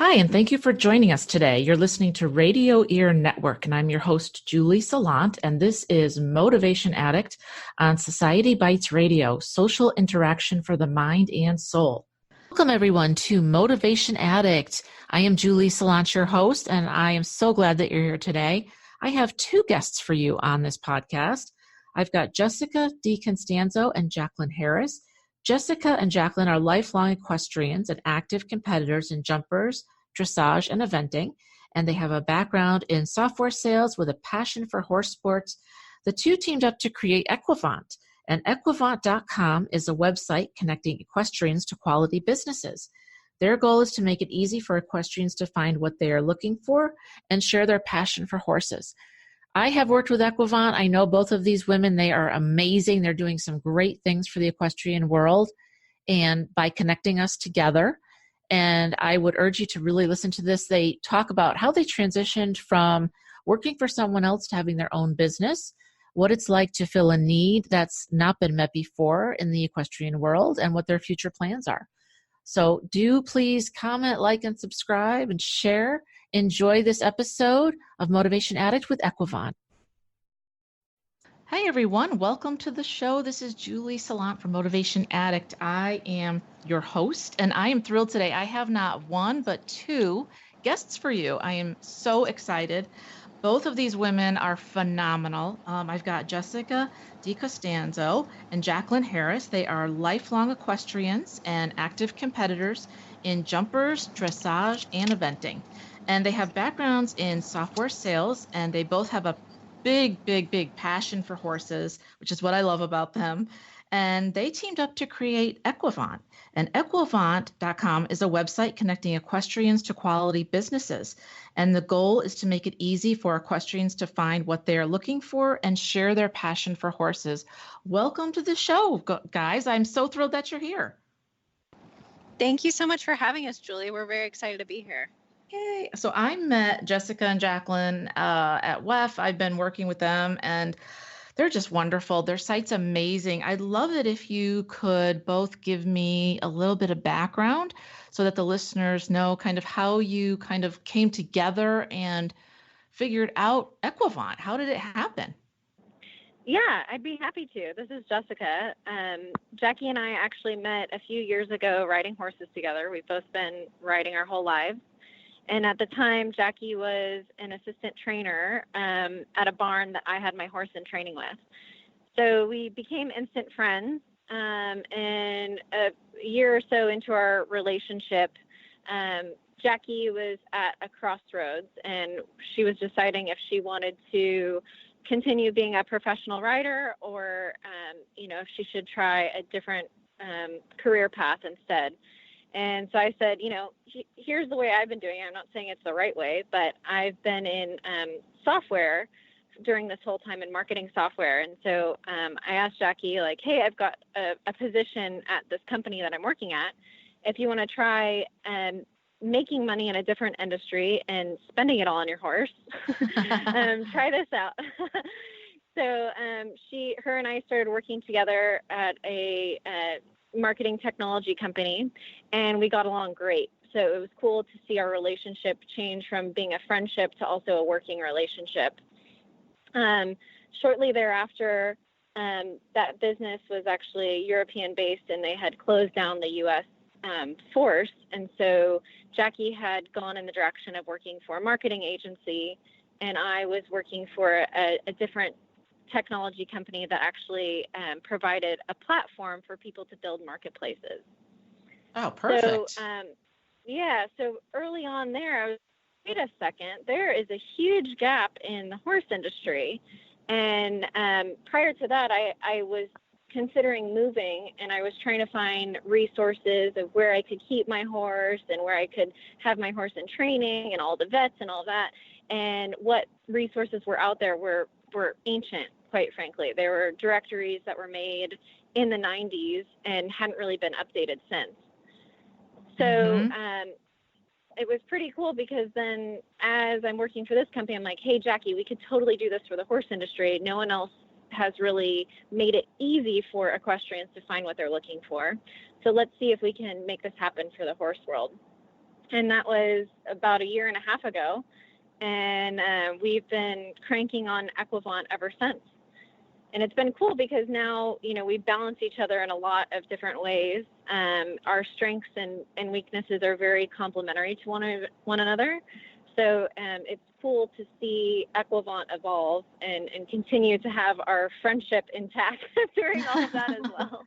Hi, and thank you for joining us today. You're listening to Radio Ear Network, and I'm your host, Julie Salant, and this is Motivation Addict on Society Bites Radio, social interaction for the mind and soul. Welcome, everyone, to Motivation Addict. I am Julie Salant, your host, and I am so glad that you're here today. I have two guests for you on this podcast. I've got Jessica DiCostanzo and Jaclyn Harris. Jessica and Jaclyn are lifelong equestrians and active competitors in jumpers, dressage, and eventing, and they have a background in software sales with a passion for horse sports. The two teamed up to create Equivont, and equivont.com is a website connecting equestrians to quality businesses. Their goal is to make it easy for equestrians to find what they are looking for and share their passion for horses. I have worked with Equivont. I know both of these women. They are amazing. They're doing some great things for the equestrian world and by connecting us together. And I would urge you to really listen to this. They talk about how they transitioned from working for someone else to having their own business, what it's like to fill a need that's not been met before in the equestrian world, and what their future plans are. So do please comment, like, and subscribe and share. Enjoy this episode of Motivation Addict with Equivont. Hi, everyone. Welcome to the show. This is Julie Salant from Motivation Addict. I am your host, and I am thrilled today. I have not one, but two guests for you. I am so excited. Both of these women are phenomenal. I've got Jessica DiCostanzo and Jaclyn Harris. They are lifelong equestrians and active competitors in jumpers, dressage, and eventing. And they have backgrounds in software sales, and they both have a big passion for horses, which is what I love about them. And they teamed up to create Equivont. And equivont.com is a website connecting equestrians to quality businesses. And the goal is to make it easy for equestrians to find what they are looking for and share their passion for horses. Welcome to the show, guys. I'm so thrilled that you're here. Thank you so much for having us, Julie. We're very excited to be here. Yay. So I met Jessica and Jaclyn at WEF. I've been working with them, and they're just wonderful. Their site's amazing. I'd love it if you could both give me a little bit of background so that the listeners know kind of how you kind of came together and figured out Equivont. How did it happen? Yeah, I'd be happy to. This is Jessica. Jackie and I actually met a few years ago riding horses together. We've both been riding our whole lives. And at the time, Jackie was an assistant trainer at a barn that I had my horse in training with. So we became instant friends. And a year or so into our relationship, Jackie was at a crossroads, and she was deciding if she wanted to continue being a professional rider or, if she should try a different career path instead. And so I said, here's the way I've been doing it. I'm not saying it's the right way, but I've been in software during this whole time in marketing software. And so I asked Jackie, hey, I've got a position at this company that I'm working at. If you want to try making money in a different industry and spending it all on your horse, try this out. So her and I started working together at a marketing technology company, and we got along great. So it was cool to see our relationship change from being a friendship to also a working relationship. Shortly thereafter, that business was actually European based, and they had closed down the U.S. Force. And so Jackie had gone in the direction of working for a marketing agency, and I was working for a different technology company that actually provided a platform for people to build marketplaces. Oh, perfect. So early on there, I was, wait a second, there is a huge gap in the horse industry. And prior to that, I was considering moving, and I was trying to find resources of where I could keep my horse and where I could have my horse in training and all the vets and all that. And what resources were out there were ancient, quite frankly. There were directories that were made in the 90s and hadn't really been updated since. So it was pretty cool, because then as I'm working for this company, I'm like, hey, Jackie, we could totally do this for the horse industry. No one else has really made it easy for equestrians to find what they're looking for. So let's see if we can make this happen for the horse world. And that was about a year and a half ago. And we've been cranking on Equivont ever since. And it's been cool because now, we balance each other in a lot of different ways. Our strengths and weaknesses are very complementary to one another. So it's cool to see Equivont evolve and continue to have our friendship intact during all of that as well.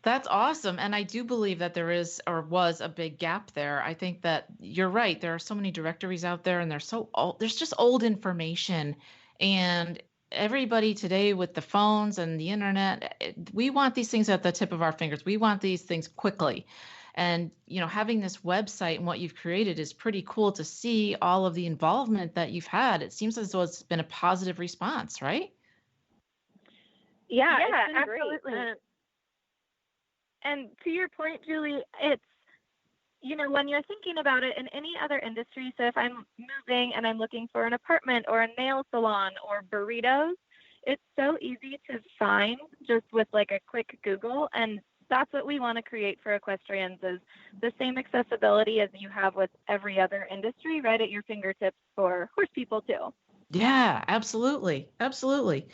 That's awesome. And I do believe that there is or was a big gap there. I think that you're right. There are so many directories out there and they're so old. There's just old information. And everybody today with the phones and the internet, we want these things at the tip of our fingers. We want these things quickly. And, having this website and what you've created is pretty cool to see all of the involvement that you've had. It seems as though it's been a positive response, right? Yeah, it's been absolutely. Great. And to your point, Julie, it's, when you're thinking about it in any other industry, so if I'm moving and I'm looking for an apartment or a nail salon or burritos, it's so easy to find just with like a quick Google. And that's what we want to create for equestrians, is the same accessibility as you have with every other industry right at your fingertips for horse people too. Yeah, absolutely. Absolutely.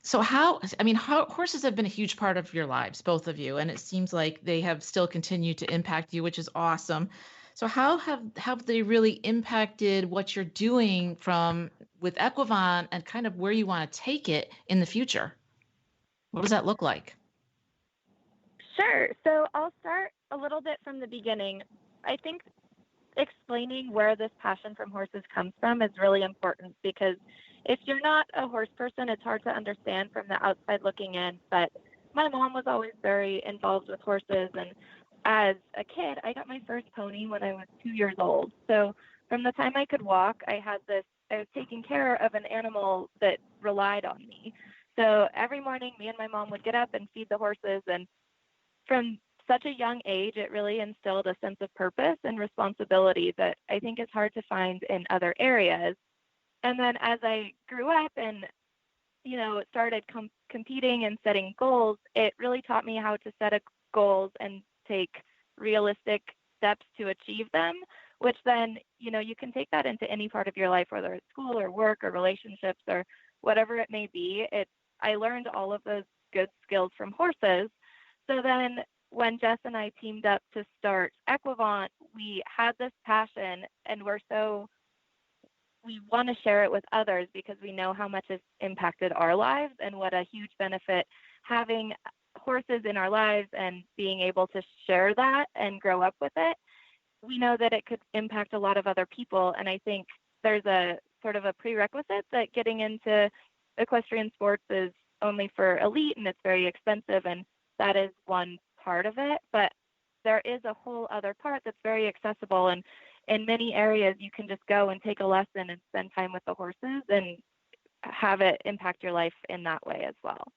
So horses have been a huge part of your lives, both of you, and it seems like they have still continued to impact you, which is awesome. So how have they really impacted what you're doing with Equivont and kind of where you want to take it in the future? What does that look like? Sure. So I'll start a little bit from the beginning. I think explaining where this passion from horses comes from is really important, because if you're not a horse person, it's hard to understand from the outside looking in. But my mom was always very involved with horses. And as a kid, I got my first pony when I was 2 years old. So from the time I could walk, I was taking care of an animal that relied on me. So every morning, me and my mom would get up and feed the horses. And from such a young age, it really instilled a sense of purpose and responsibility that I think is hard to find in other areas. And then as I grew up and, started competing and setting goals, it really taught me how to set goals and take realistic steps to achieve them, which then, you can take that into any part of your life, whether it's school or work or relationships or whatever it may be. I learned all of those good skills from horses. So then when Jess and I teamed up to start Equivont, we had this passion, and we want to share it with others because we know how much it's impacted our lives and what a huge benefit having horses in our lives and being able to share that and grow up with it. We know that it could impact a lot of other people. And I think there's a sort of a prerequisite that getting into equestrian sports is only for elite and it's very expensive. And that is one part of it. But there is a whole other part that's very accessible. And in many areas, you can just go and take a lesson and spend time with the horses and have it impact your life in that way as well.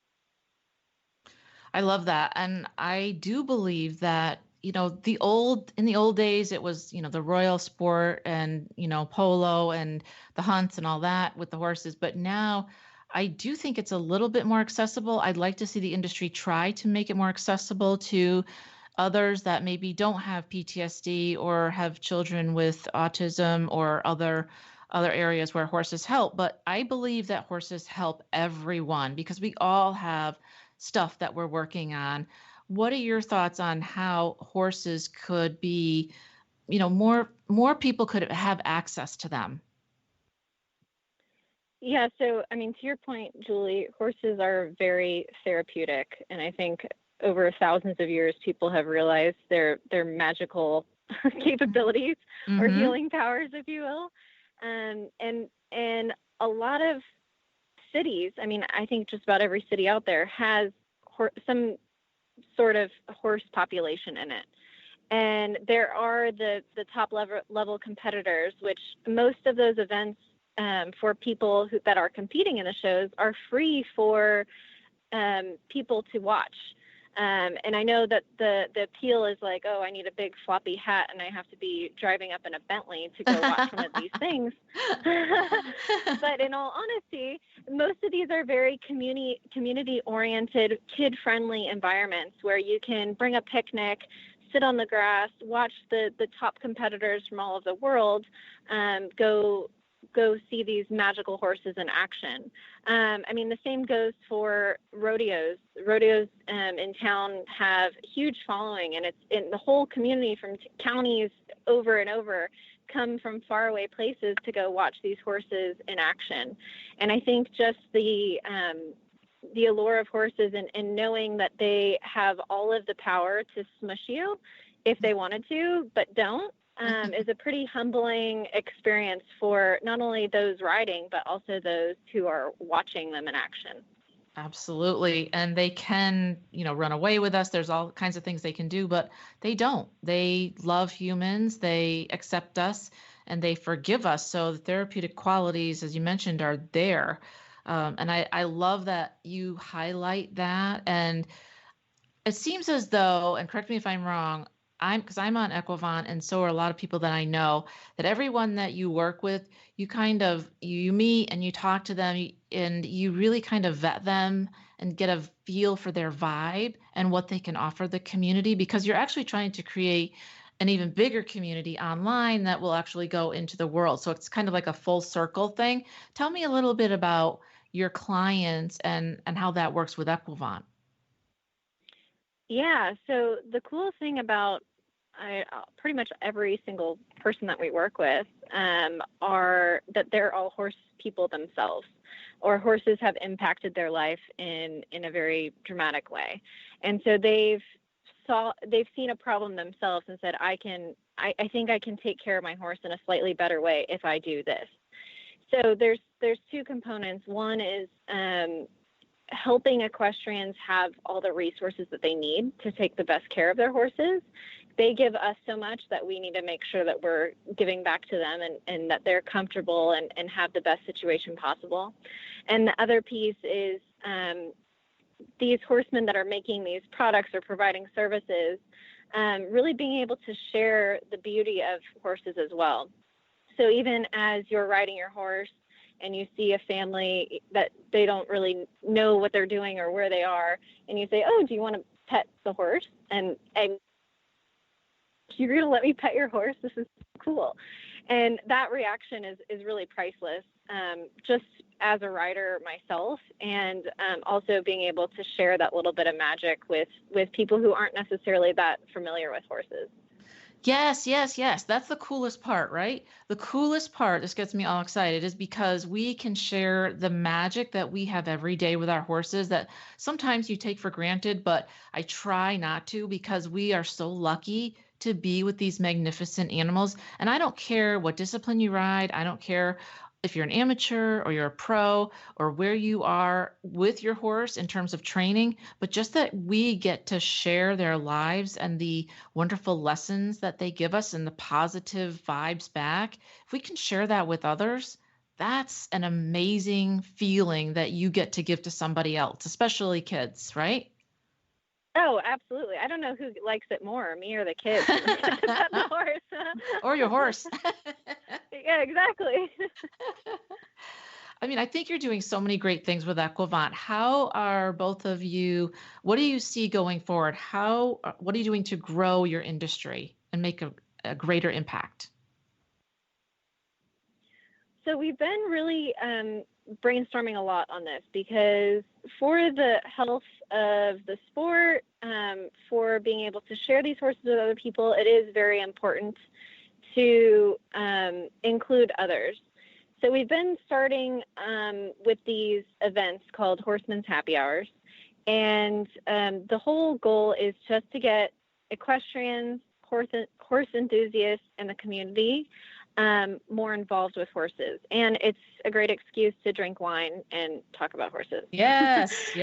I love that. And I do believe that, in the old days, it was, the royal sport and, polo and the hunts and all that with the horses. But now I do think it's a little bit more accessible. I'd like to see the industry try to make it more accessible to others that maybe don't have PTSD or have children with autism or other areas where horses help. But I believe that horses help everyone because we all have stuff that we're working on. What are your thoughts on how horses could be, more people could have access to them? Yeah, so to your point, Julie, horses are very therapeutic, and I think over thousands of years, people have realized their magical capabilities or healing powers, if you will. And a lot of cities, I think just about every city out there has some sort of horse population in it. And there are the top level competitors, which most of those events for people that are competing in the shows are free for people to watch. And I know that the appeal is like, oh, I need a big floppy hat and I have to be driving up in a Bentley to go watch one of these things. But in all honesty, most of these are very community-oriented, kid-friendly environments where you can bring a picnic, sit on the grass, watch the top competitors from all over the world go see these magical horses in action. I mean, the same goes for rodeos. Rodeos in town have huge following, and it's in the whole community from counties over and over come from faraway places to go watch these horses in action. And I think just the allure of horses and knowing that they have all of the power to smush you if they wanted to, but don't, is a pretty humbling experience for not only those riding, but also those who are watching them in action. Absolutely. And they can, run away with us. There's all kinds of things they can do, but they don't. They love humans. They accept us and they forgive us. So the therapeutic qualities, as you mentioned, are there. And I love that you highlight that. And it seems as though, and correct me if I'm wrong, because I'm on Equivont, and so are a lot of people that I know, that everyone that you work with, you meet and you talk to them, and you really kind of vet them and get a feel for their vibe and what they can offer the community, because you're actually trying to create an even bigger community online that will actually go into the world. So it's kind of like a full circle thing. Tell me a little bit about your clients and how that works with Equivont. Yeah, so the cool thing about pretty much every single person that we work with are that they're all horse people themselves, or horses have impacted their life in a very dramatic way. And so they've seen a problem themselves and said, I think I can take care of my horse in a slightly better way if I do this. So there's two components. One is helping equestrians have all the resources that they need to take the best care of their horses. They give us so much that we need to make sure that we're giving back to them and that they're comfortable and have the best situation possible. And the other piece is these horsemen that are making these products or providing services, really being able to share the beauty of horses as well. So even as you're riding your horse and you see a family that they don't really know what they're doing or where they are, and you say, oh, do you want to pet the horse? And you're going to let me pet your horse? This is cool. And that reaction is really priceless, just as a rider myself, and also being able to share that little bit of magic with people who aren't necessarily that familiar with horses. Yes. That's the coolest part, right? The coolest part, this gets me all excited, is because we can share the magic that we have every day with our horses that sometimes you take for granted, but I try not to, because we are so lucky to be with these magnificent animals. And I don't care what discipline you ride. I don't care if you're an amateur or you're a pro or where you are with your horse in terms of training, but just that we get to share their lives and the wonderful lessons that they give us and the positive vibes back. If we can share that with others, that's an amazing feeling that you get to give to somebody else, especially kids, right? Oh, absolutely. I don't know who likes it more, me or the kids. The horse. Or your horse. Yeah, exactly. I mean, I think you're doing so many great things with Equivont. How are both of you, what do you see going forward? What are you doing to grow your industry and make a greater impact? So we've been really brainstorming a lot on this, because for the health of the sport, for being able to share these horses with other people, it is very important to include others. So we've been starting with these events called Horsemen's Happy Hours. And the whole goal is just to get equestrians, horse enthusiasts, and the community more involved with horses. And it's a great excuse to drink wine and talk about horses. Yes.